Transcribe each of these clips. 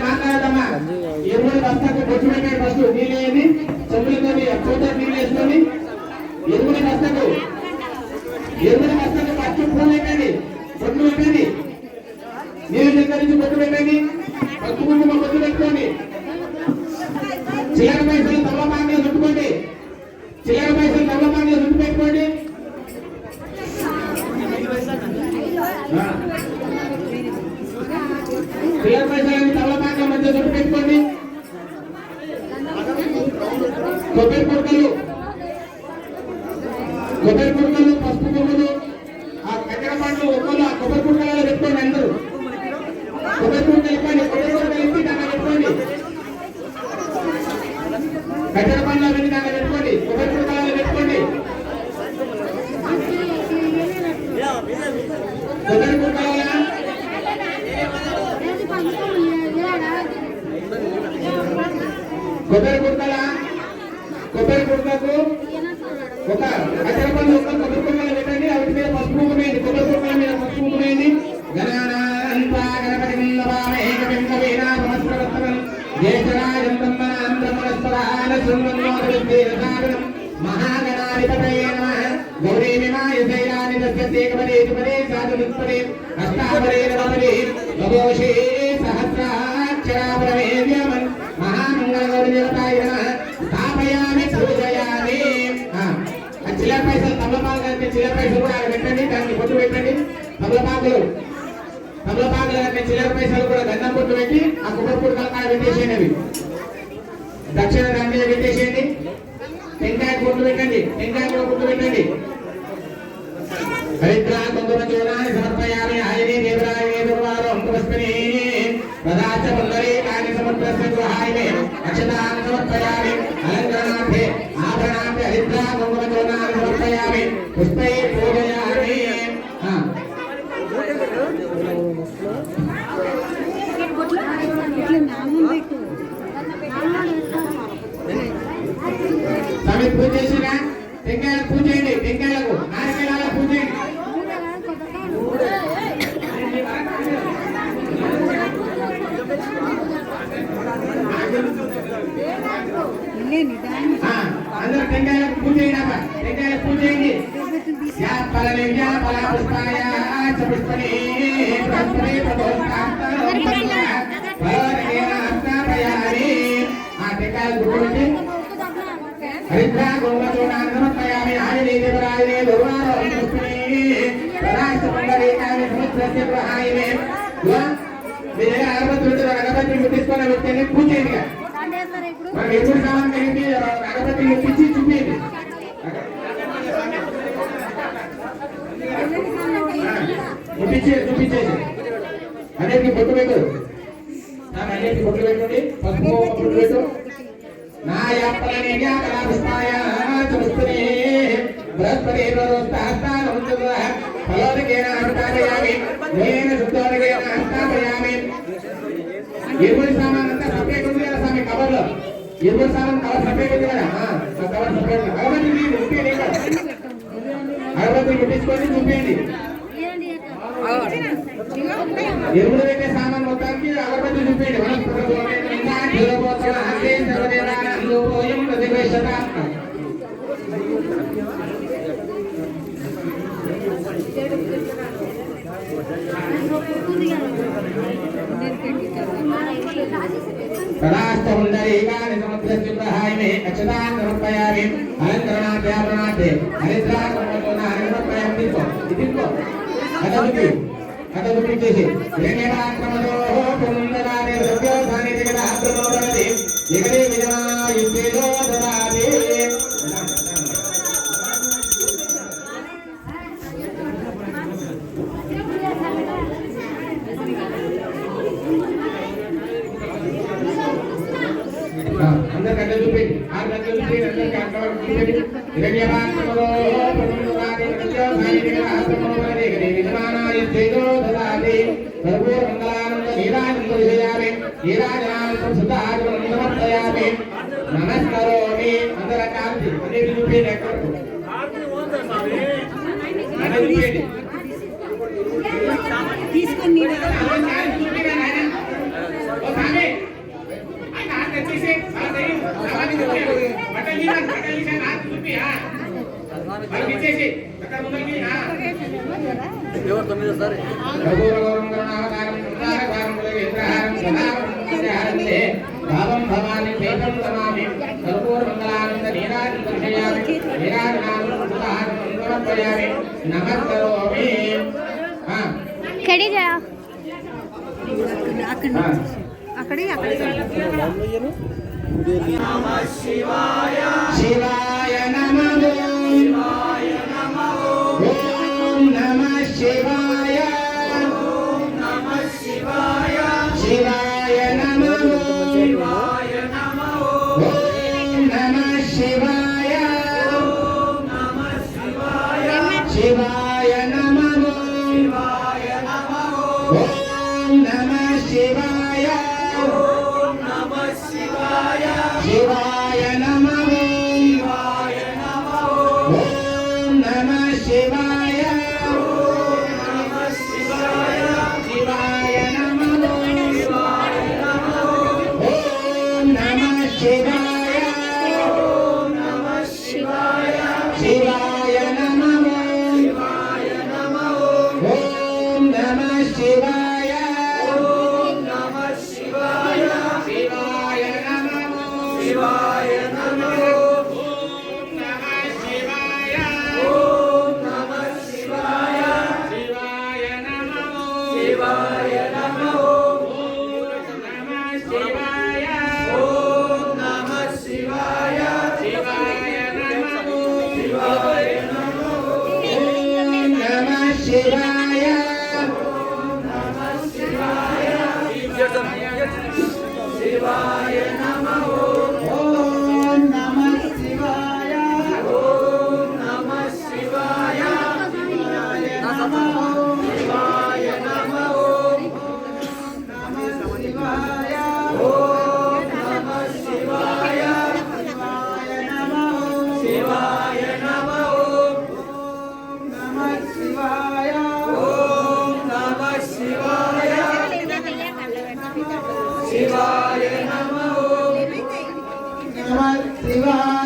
మాట్లాడదమ్మా ఎరువులు బస్తాకు బొచ్చు పెట్టండి ఫస్ట్ నీళ్ళు వేయండి చెప్పులతో పూత నీళ్ళు వేసుకొని ఎరువుల బస్తాకు పచ్చి పూలు పెట్టండి బొట్టు పెట్టండి నీళ్ళు దగ్గరించి బొట్టు పెట్టండి పచ్చి కుంకుమ బొట్టు పెట్టుకోండి చిల్లర పైసలు తవ్వమాంగలు చుట్టుకోండి చిల్లర పైసలు తవ్వమాంగలు చుట్టు పెట్టుకోండి చిల్లర పైసలు తవ్వమాంగల మధ్య చుట్టు పెట్టుకోండి కొబ్బరి కుక్కలు పసుపు కొమ్మలు ఆ కట్టెల పండ్లు ఒక్కలు ఆ కొబ్బరి కుక్కలలో పెట్టుకోండి అందరూ కొబ్బరి కుక్కలు ఇవ్వండి కొబ్బరి కుక్కలు ఇప్పి దాన్ని పెట్టుకోండి కట్టెల పండ్లు అవన్నీ దాన్ని పెట్టుకోండి కొబ్బరి కుక్కలలో పెట్టుకోండి కొబ్బరి కుక్కల కొబ్బరి కుక్కకు ఒక కట్టెల పండ్లు ఒక కొబ్బరి కుక్కలు పెట్టండి వాటి మీద పసుపు కుంకుమేయండి కొబ్బరి కుక్కల మీద పసుపు కుంకుమేయండి మహాగణాధిపతయే నమః గౌరీ విమాయ శైలాని దస్యతేకపదే త్రిపదే సాధుపదే అష్టాపదే నవపదే నవోషే సహస్రాక్షరాపరమేవ్యమన్ మహామంగళగౌరీ దేవతాయ నమః స్థాపయామి పూజయామి. చిల్లర పైసలు తమలపాకులు అంటే చిల్లర పైసలు కూడా పెట్టండి దానికి పొట్టు పెట్టండి తమలపాకులు అంటే చిల్లర పైసలు కూడా గంధం పొట్టు పెట్టి ఆ కొబ్బరి పొట్టు కలకాయ పెట్టేసేయండి దక్షిణ దాని పెట్టేసేయండి టెంకాయ పొట్టు పెట్టండి టెంకాయ కూడా పొట్టు పెట్టండి హరిద్రా కుంకుమచూర్ణాన్ని సమర్పయామి ఆయనే దేవరాయ దేవవారం పుష్పని పదార్థ పుండరీకాని సమర్పయస్య గృహాయమే అక్షతాన్ని సమర్పయామి అలంకరణార్థే ఆభరణార్థే హరిద్రా కుంకుమచూర్ణాన్ని సమర్పయామి పుష్పై పూజయామి. స్వామి పూజ చేసినా టెంకాయలకు పూజ చేయండి టెంకాయలకు నారికేళాలకు పూజ చేయండి అందరూ టెంకాయలకు పూజ చేయండి టెంకాయలకు పూజ చేయండి హరిద్రా కుంకుమచూర్ణాన్ని సమర్పయామి ఆయనే దేవరాయనే దుర్వారో పదార్థ పుండరీకాని సమర్పయస్య గృహాయమే. మీ దగ్గర అగరబత్తి ముట్టించుకున్న వ్యక్తిని పూజ చేయండి మనం ఎప్పుడు సామాన్ కలిపి అగరబత్తి ముట్టించి చూపించండి చూపించేసి అన్నిటికీ బొట్టు పెట్టు అన్నిటికీ బొట్టు పెట్టండి పసుపు బొట్టు పెట్టు ఎరువుల సామాన్ అంతా సపరేట్ ఉంది కదా స్వామి కవర్లో ఇరవై సార్లు కవర్ సపరేట్ ఉంది కదా కవర్ సపరేట్ అగరబత్తి పెట్టించుకొని చూపించండి ఎరువులు పెట్టే సామాన్ మొత్తానికి అగరబత్తి చూపించండి तदास्तमुन्दरीकानि समुद्रस्युप्रहायिमे अक्षतान् समर्पयामि अलङ्करणार्थे आभरणार्थे हरिद्रान् समर्पयामि इतिको अतदुपि చేసి హిరణ్యరాక్రమదోః పుందరాని సభ్యోధాని జగదాబ్రమోదరతి జగదే విజమాయుద్ధేజో దదాతి अंदर गड्ढे చూపేయండి ఆరు గడ్డలు చూపేయండి అందరికి అక్కడ చూపేయండి హిరణ్యరాక్రమదోః పుందరాని సభ్యోధాని జగదాబ్రమోదరతి జగదే విజమాయుద్ధేజో దదాతి सर्वो मंगलानंद नीराजंद विजयामि नीराजनानंद सुधाजनं समर्पयामि नमस्करोमि अंदर कांति अने रूपे लेकर अने रूपे తీసుకొని ओ सामे आ हाथ अच्छे से सामानी बटली से हाथ रूपे हां और पीछे से कटर मुंगल की हां ఎవరు తొమ్మిదో సారి రఘువరం గణావతారం ఉదారకారం ఇంద్రహారం సదాహారంతే భావం భవాని పేతం తమామి కర్పూర మంగళానంద నీరాజంద విజయామి నీరాజనానంద సుధారం సమర్పయామి నమస్కరోమి కడి జా అక్కడి నమః శివాయ శివాయ నమః శివాయ నమః नमः शिवाय ओम नमः शिवाय शिवाय नमः शिवाय नमः ओम नमः शिवाय ओम नमः शिवाय शिवाय नमः शिवाय नमः ओम नमः शिवाय ओम नमः शिवाय शिवाय नमः शिवाय नमः ओम नमः शिवाय शिवाय नमः शिवाय नमः ओम नमः शिवाय ओम नमः शिवाय शिवाय नमः शिवाय नमः ओम नमः शिवाय ओम नमः शिवाय शिवाय नमः शिवाय नमः ओम नमः शिवाय ओम नमः शिवाय शिवाय शिवाय शिवाय नमः ओम नमः शिवाय ओम नमः शिवाय शिवाय नमः शिवाय नमः ओम नमः शिवाय ओम नमः शिवाय शिवाय नमः शिवाय नमः ओम नमः शिवाय ओम नमः शिवाय शिवाय नमः नमः शिवाय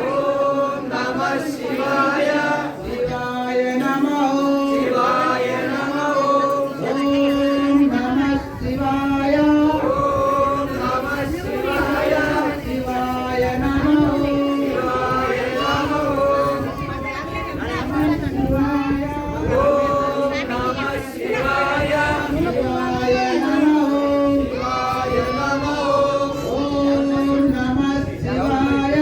ओम नमः शिवाय शिवाय नमः शिवाय नमः ओम नमः शिवाय ओम नमः शिवाय शिवाय नमः शिवाय नमः नमः शिवाय ओम नमः शिवाय शिवाय नमः शिवाय नमः ओम नमः शिवाय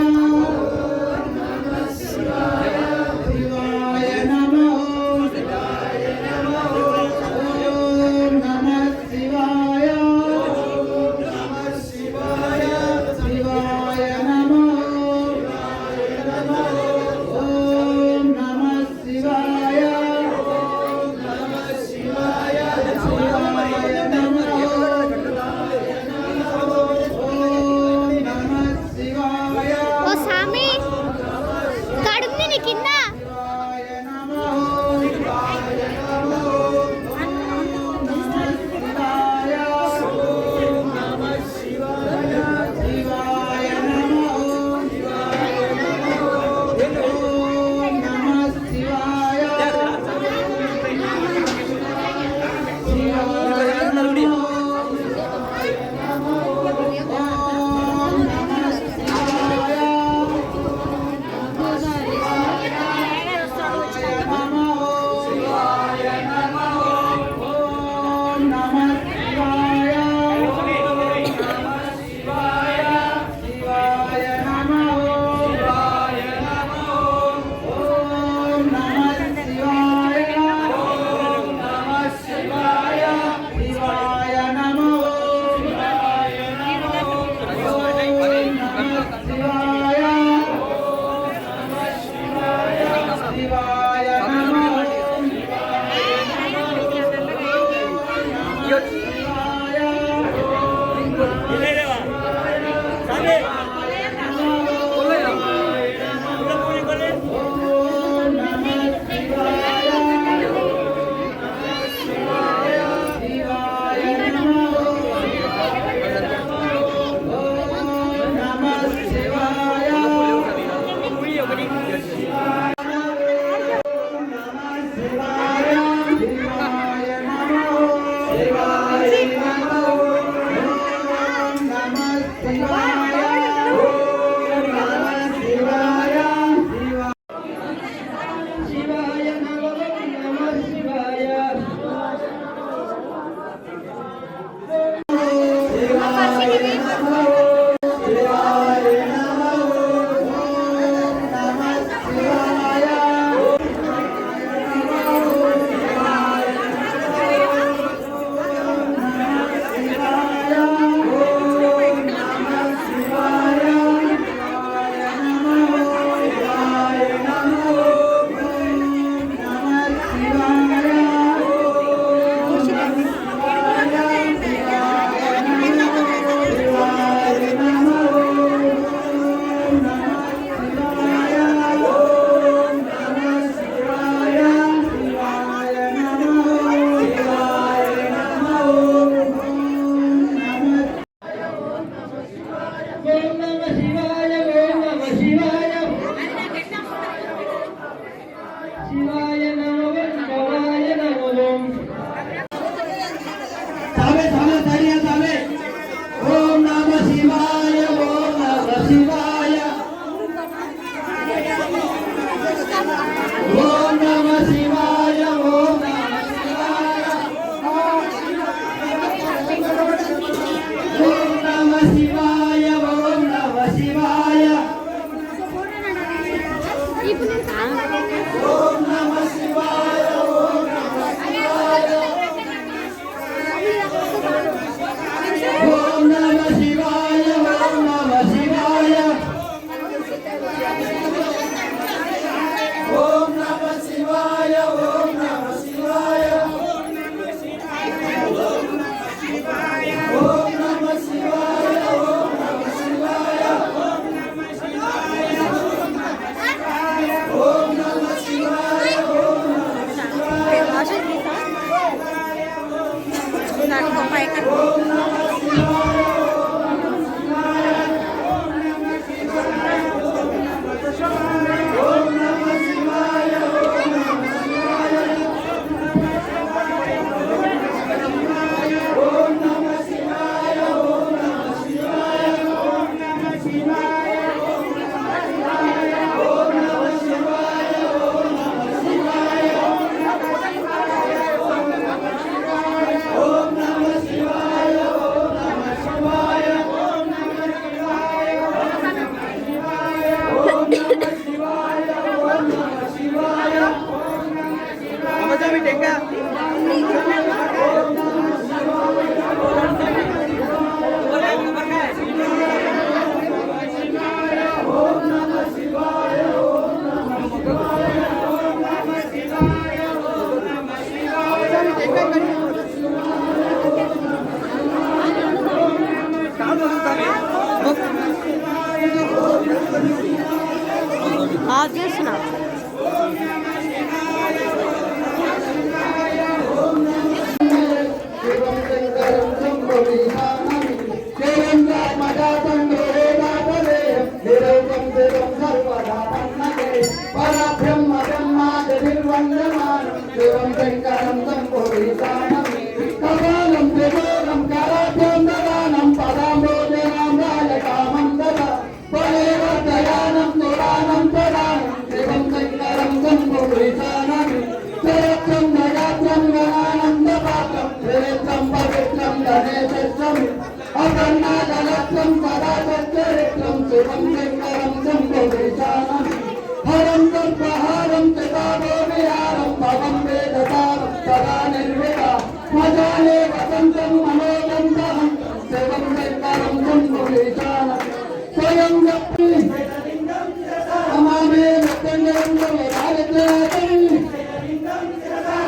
ఆఫ్ చేస్తున్నా.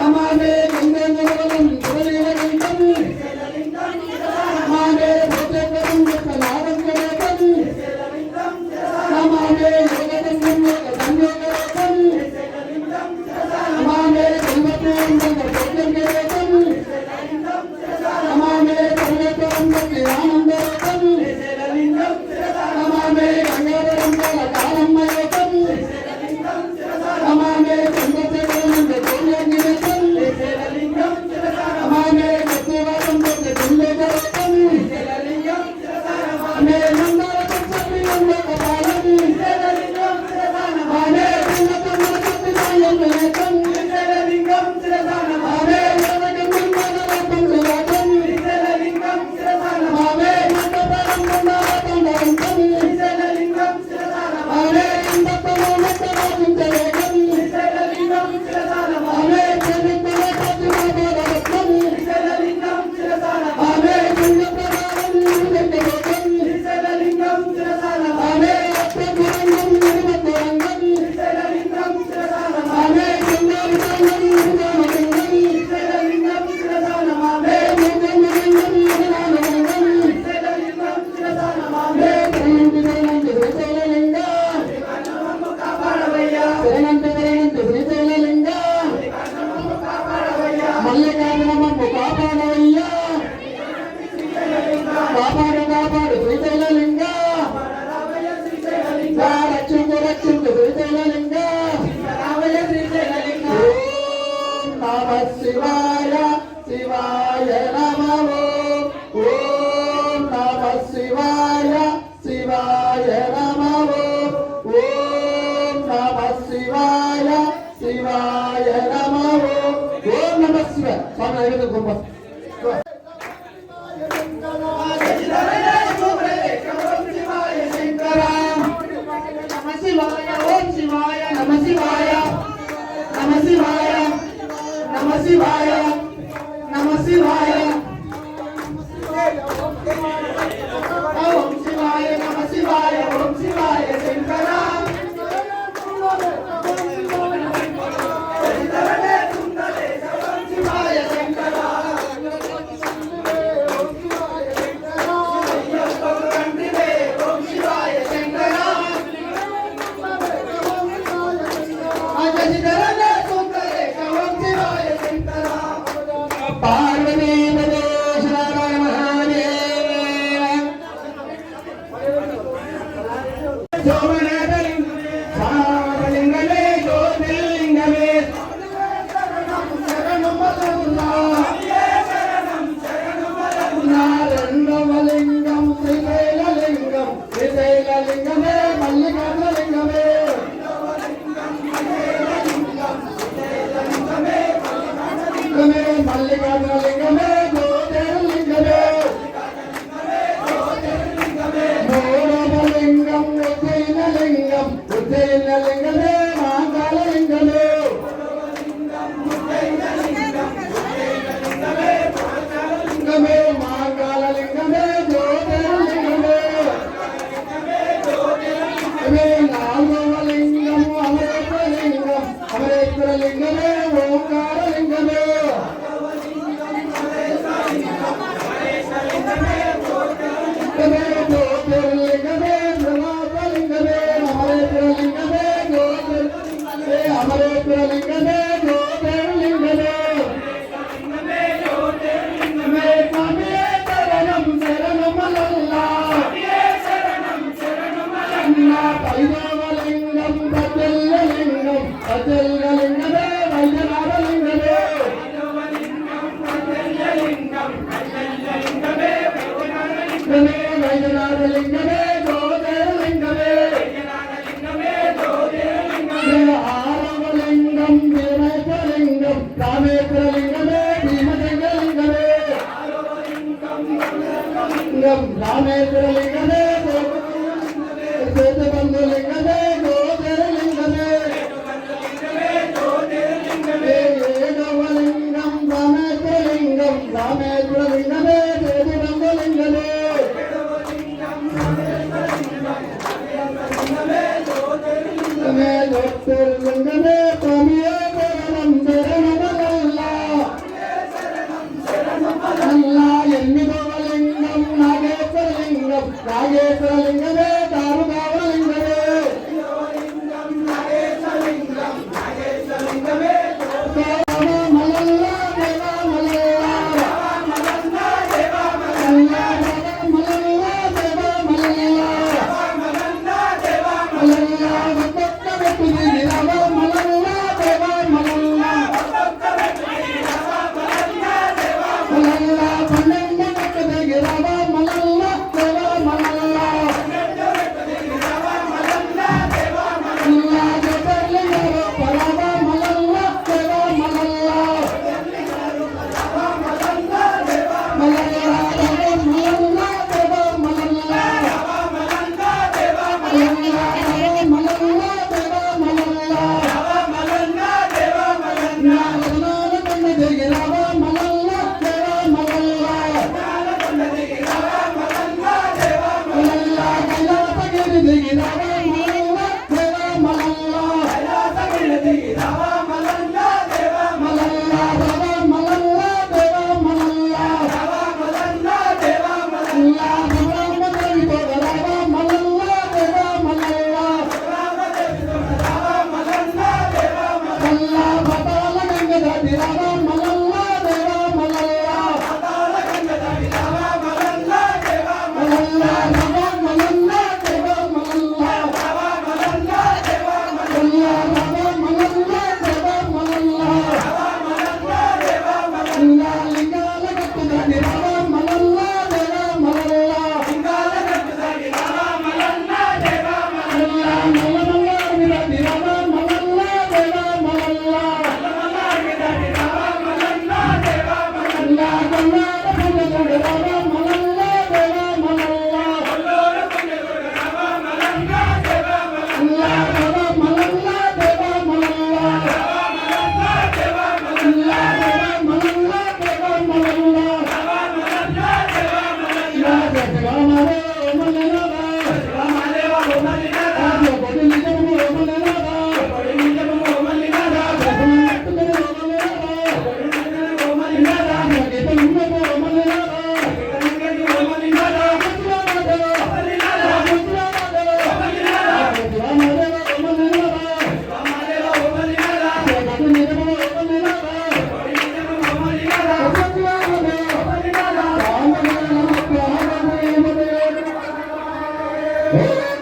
Amame శివాయ శివాయ నమో ఓం నమ శివాయ శివాయ నమో ఓం నమ శివాయ శివాయ నమో ఓం నమ శివాయ స్వామి నైవేద్యం గొప్ప శివాయ నమ శివాయ ఓం శివాయ నమ శివాయ ఓం శివాయ శంకర శివాయ శంకర ఓం శివాయ శంకర పార్వతీ పరమేశ్వర మహాదేవ శోభనాథలింగమే జ్యోతిర్లింగమే రెండవలింగం శ్రీశైలలింగం శ్రీశైలలింగమే మల్లికార్జునలింగమే మల్లికార్జునలింగమే జ్యోతిర్లింగమే మూడవలింగం ఉజ్జయినలింగం ఉజ్జయినలింగమే మహాకాళలింగమే మహాకాళలింగమే జ్యోతిర్లింగమే నాలుగవలింగం అమరేశ్వరలింగం అమరేశ్వరలింగమే ఓంకారలింగమే జ్యోతిర్లింగమే ధృవలింగమే అమరేశ్వరలింగమే అమరేశ్వరలింగమే జ్యోతిర్లింగమే స్వామియే శరణం శరణమల్లల్లా పైదవలింగం ప్రతిల్లలింగం ప్రతిల్లలింగమే వైద్యనాథలింగమే వైద్యనాథలింగమే జ్యోతిర్లింగమే ఆరవలింగం భీమేశ్వరలింగం రామేశ్వరలింగమే భీమలింగలింగమే రామేశ్వరలింగమే సేతుబంధులింగమే జ్యోతిర్లింగమే ఏడవలింగం రామేశ్వరలింగం రామేశ్వరలింగమే సేతుబంధులింగమే జ్యోతిర్లింగమే స్వామియే శరణం శరణమల్లల్లా ఎనిమిదవలింగం నాగేశ్వరలింగం నాగే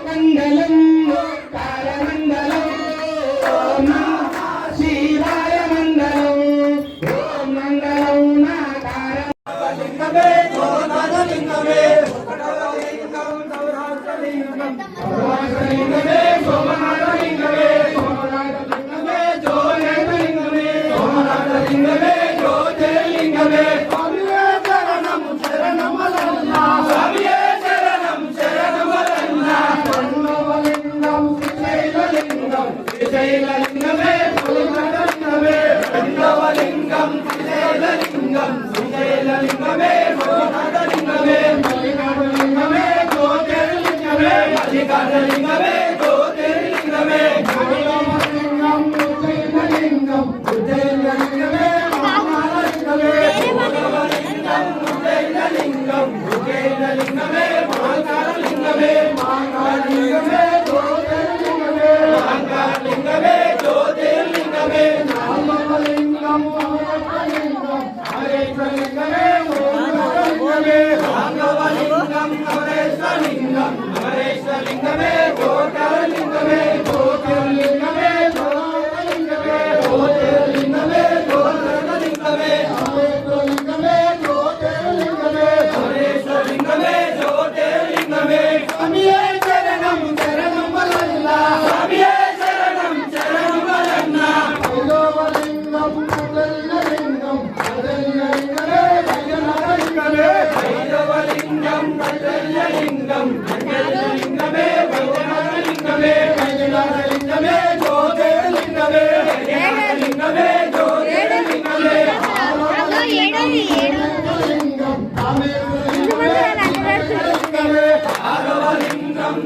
మంగళం కారమంగళం ఓం నమః శివాయ మంగళం ఓం మంగళం నాకార లింగమే సోమనాథలింగమే సోమనాథలింగమే సోమనాథలింగమే సోమనాథలింగమే జ్యోతిర్లింగమే సోమనాథలింగమే జ్యోతిర్లింగమే స్వామియే శరణం శరణమల్లల్లా స్వామియే శరణం శరణమల్లల్లా లింగం శ్రీశైలలింగం శ్రీశైలలింగమే సోమనాథలింగమే లింగం శ్రీశైలలింగం శ్రీశైలలింగమే సోమనాథలింగమే మల్లికార్జునలింగమే జ్యోతిర్లింగమే మల్లికార్జునలింగమే జ్యోతిర్లింగమే లింగం శ్రీశైలలింగం శ్రీశైలలింగమే మహాలింగమే లింగం శ్రీశైలలింగమే మహాలింగమే మహాలింగమే జ్యోతిర్లింగమే మహాలింగమే జ్యోతిర్లింగమే నామలింగం అమరలింగం హరేశ్వరలింగమే ఓంకారలింగమే రాఘవలింగం హరేశ్వరలింగం హరేశ్వరలింగమే ఓంకారలింగమే జ్యోతిర్లింగమే జ్యోతిర్లింగమే జ్యోతిర్లింగమే జ్యోతిర్లింగమే హరేశ్వరలింగమే జ్యోతిర్లింగమే హరేశ్వరలింగమే జ్యోతిర్లింగమే స్వామియే శరణం శరణమల్లల్లా స్వామియే శరణం శరణమల్లల్లా భైరవలింగం భైరవలింగం భైరవలింగమే భైరవలింగమే భైరవలింగం భైరవలింగం భైరవలింగమే భైరవలింగమే భైరవలింగమే జ్యోతిర్లింగమే భైరవలింగమే జ్యోతిర్లింగమే లింగం రామేశ్వరలింగమే భైరవలింగం